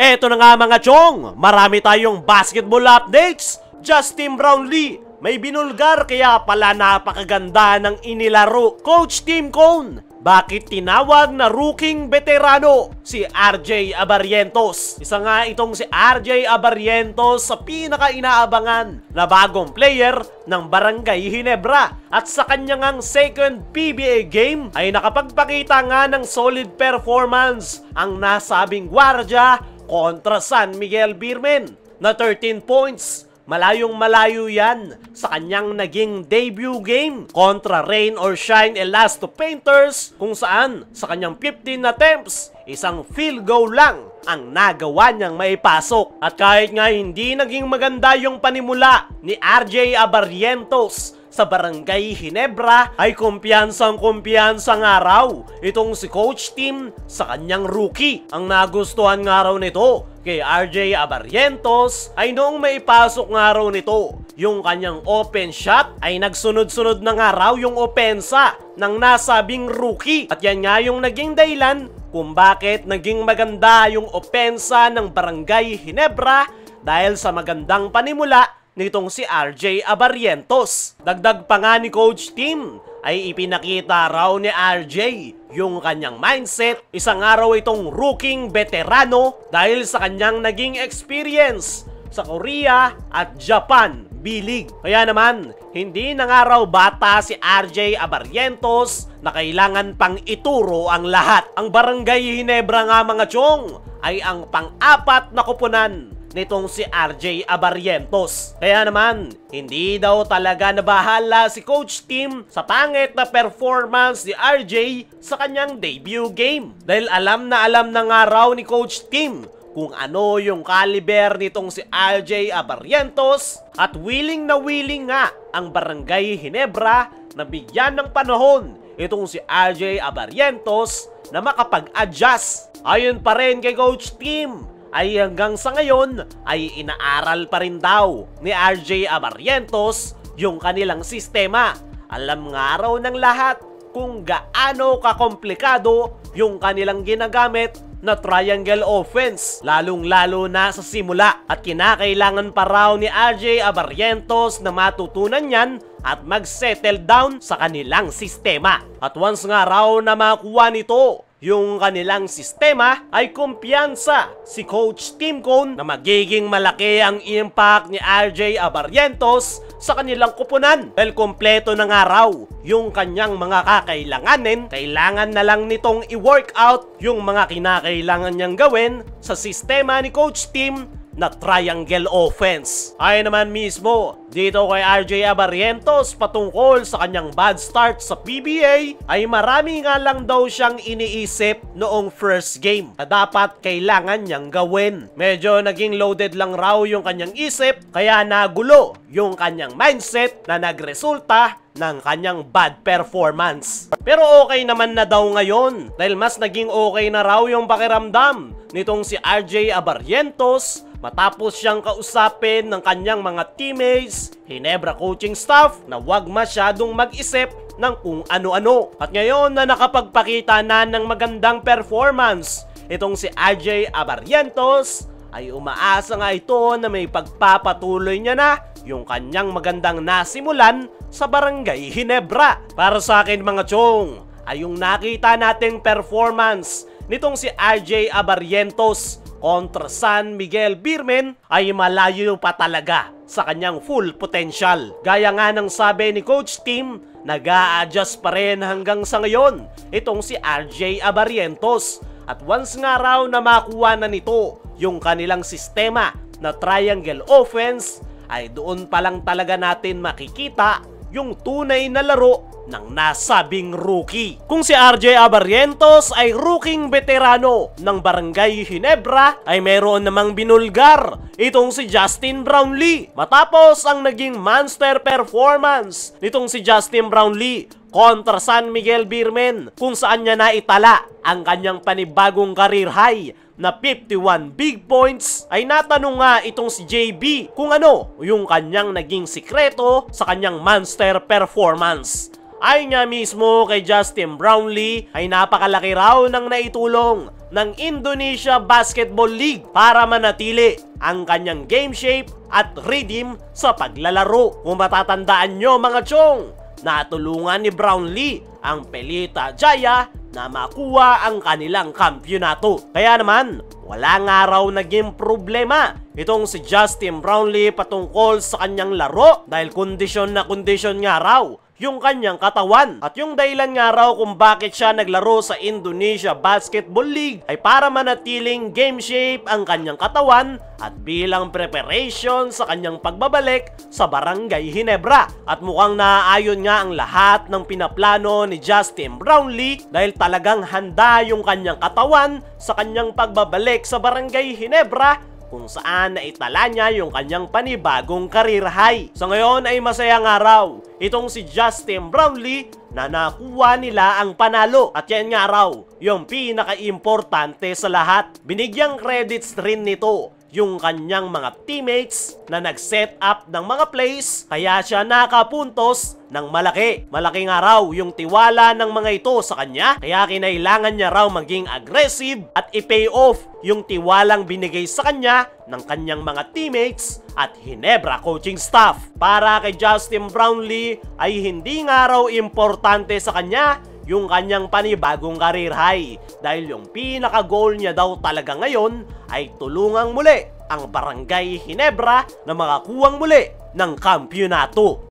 Eto na nga mga chong, marami tayong basketball updates. Justin Brownlee, may binulgar kaya pala napakaganda ng inilaro. Coach Tim Cone, bakit tinawag na rookie veterano si RJ Abarrientos? Isa nga itong si RJ Abarrientos sa pinaka-inaabangan na bagong player ng Barangay Ginebra. At sa kanyang second PBA game ay nakapagpakita nga ng solid performance ang nasabing gwardya kontra San Miguel Beermen na 13 points. Malayong malayo yan sa kanyang naging debut game kontra Rain or Shine Elasto Painters, kung saan sa kanyang 15 attempts, isang field goal lang ang nagawa niyang maipasok. At kahit nga hindi naging maganda yung panimula ni RJ Abarrientos sa Barangay Ginebra, ay kumpiyansang-kumpiyansa nga raw itong si Coach Tim sa kanyang rookie. Ang nagustuhan nga raw nito kay RJ Abarrientos ay noong maipasok nga raw nito yung kanyang open shot, ay nagsunod-sunod na nga raw yung opensa ng nasabing rookie. At yan nga yung naging dahilan kung bakit naging maganda yung opensa ng Barangay Ginebra, dahil sa magandang panimula nitong si RJ Abarrientos. Dagdag pa nga ni Coach Tim ay ipinakita raw ni RJ yung kanyang mindset. Isang araw itong rookie veterano dahil sa kanyang naging experience sa Korea at Japan B-League. Kaya naman, hindi na nga raw bata si RJ Abarrientos na kailangan pang ituro ang lahat. Ang Barangay Ginebra nga mga chong ay ang pang-apat na koponan nitong si RJ Abarrientos. Kaya naman, hindi daw talaga nabahala si Coach Tim sa pangit na performance ni RJ sa kanyang debut game. Dahil alam na nga raw ni Coach Tim kung ano yung caliber nitong si RJ Abarrientos, at willing na willing nga ang Barangay Ginebra na bigyan ng panahon itong si RJ Abarrientos na makapag-adjust. Ayon pa rin kay Coach Tim, ay hanggang sa ngayon ay inaaral pa rin daw ni RJ Abarrientos yung kanilang sistema. Alam nga raw ng lahat kung gaano kakomplikado yung kanilang ginagamit na triangle offense, lalong-lalo na sa simula. At kinakailangan pa raw ni RJ Abarrientos na matutunan yan at mag-settle down sa kanilang sistema. At once nga raw na makuha nito yung kanilang sistema, ay kumpiyansa si Coach Tim Cone na magiging malaki ang impact ni RJ Abarrientos sa kanilang koponan. Dahil kompleto na nga raw yung kanyang mga kakailanganin, kailangan na lang nitong i-workout yung mga kinakailangan niyang gawin sa sistema ni Coach Tim na triangle offense. Ay naman mismo dito kay RJ Abarrientos patungkol sa kanyang bad start sa PBA, ay marami nga lang daw siyang iniisip noong first game na dapat kailangan niyang gawin. Medyo naging loaded lang raw yung kanyang isip, kaya nagulo yung kanyang mindset na nagresulta ng kanyang bad performance. Pero okay naman na daw ngayon, dahil mas naging okay na raw yung pakiramdam nitong si RJ Abarrientos matapos siyang kausapin ng kanyang mga teammates, Ginebra coaching staff, na huwag masyadong mag-isip ng kung ano-ano. At ngayon na nakapagpakita na ng magandang performance itong si RJ Abarrientos, ay umaasa nga ito na may pagpapatuloy niya na yung kanyang magandang nasimulan sa Barangay Ginebra. Para sa akin mga chong, ay yung nakita nating performance nitong si RJ Abarrientos kontra San Miguel Beermen ay malayo pa talaga sa kanyang full potential. Gaya nga ng sabi ni Coach Tim, nag-a-adjust pa rin hanggang sa ngayon itong si RJ Abarrientos. At once nga raw na makuha na nito yung kanilang sistema na triangle offense, ay doon pa lang talaga natin makikita yung tunay na laro ng nasabing rookie. Kung si RJ Abarrientos ay rookie veterano ng Barangay Ginebra, ay meron namang binulgar itong si Justin Brownlee. Matapos ang naging monster performance nitong si Justin Brownlee kontra San Miguel Beermen, kung saan niya naitala ang kanyang panibagong career high na 51 big points, ay natanong nga itong si JB kung ano yung kanyang naging sikreto sa kanyang monster performance. Ay nga mismo kay Justin Brownlee ay napakalaki raw ng naitulong ng Indonesia Basketball League para manatili ang kanyang game shape at rhythm sa paglalaro. Kung matatandaan nyo mga chong, natulungan ni Brownlee ang Pelita Jaya na makuha ang kanilang kampyonato. Kaya naman, wala nga raw naging problema itong si Justin Brownlee patungkol sa kanyang laro dahil kondisyon na kondisyon nga raw yung kanyang katawan. At yung dahilan nga raw kung bakit siya naglaro sa Indonesia Basketball League ay para manatiling game shape ang kanyang katawan at bilang preparation sa kanyang pagbabalik sa Barangay Ginebra. At mukhang naaayon nga ang lahat ng pinaplano ni Justin Brownlee dahil talagang handa yung kanyang katawan sa kanyang pagbabalik sa Barangay Ginebra kung saan naitala niya yung kanyang panibagong career high. Sa ngayon ay masayang araw itong si Justin Brownlee na nakuha nila ang panalo. At yan nga raw yung pinaka-importante sa lahat. Binigyang credits rin nito yung kanyang mga teammates na nag-set up ng mga plays kaya siya nakapuntos ng malaki. Malaki nga raw yung tiwala ng mga ito sa kanya kaya kinailangan niya raw maging aggressive at i-pay off yung tiwalang binigay sa kanya ng kanyang mga teammates at Ginebra coaching staff. Para kay Justin Brownlee ay hindi nga raw importante sa kanya yung kanyang panibagong career high dahil yung pinaka-goal niya daw talaga ngayon ay tulungang muli ang Barangay Ginebra na makakuwang muli ng kampyonato.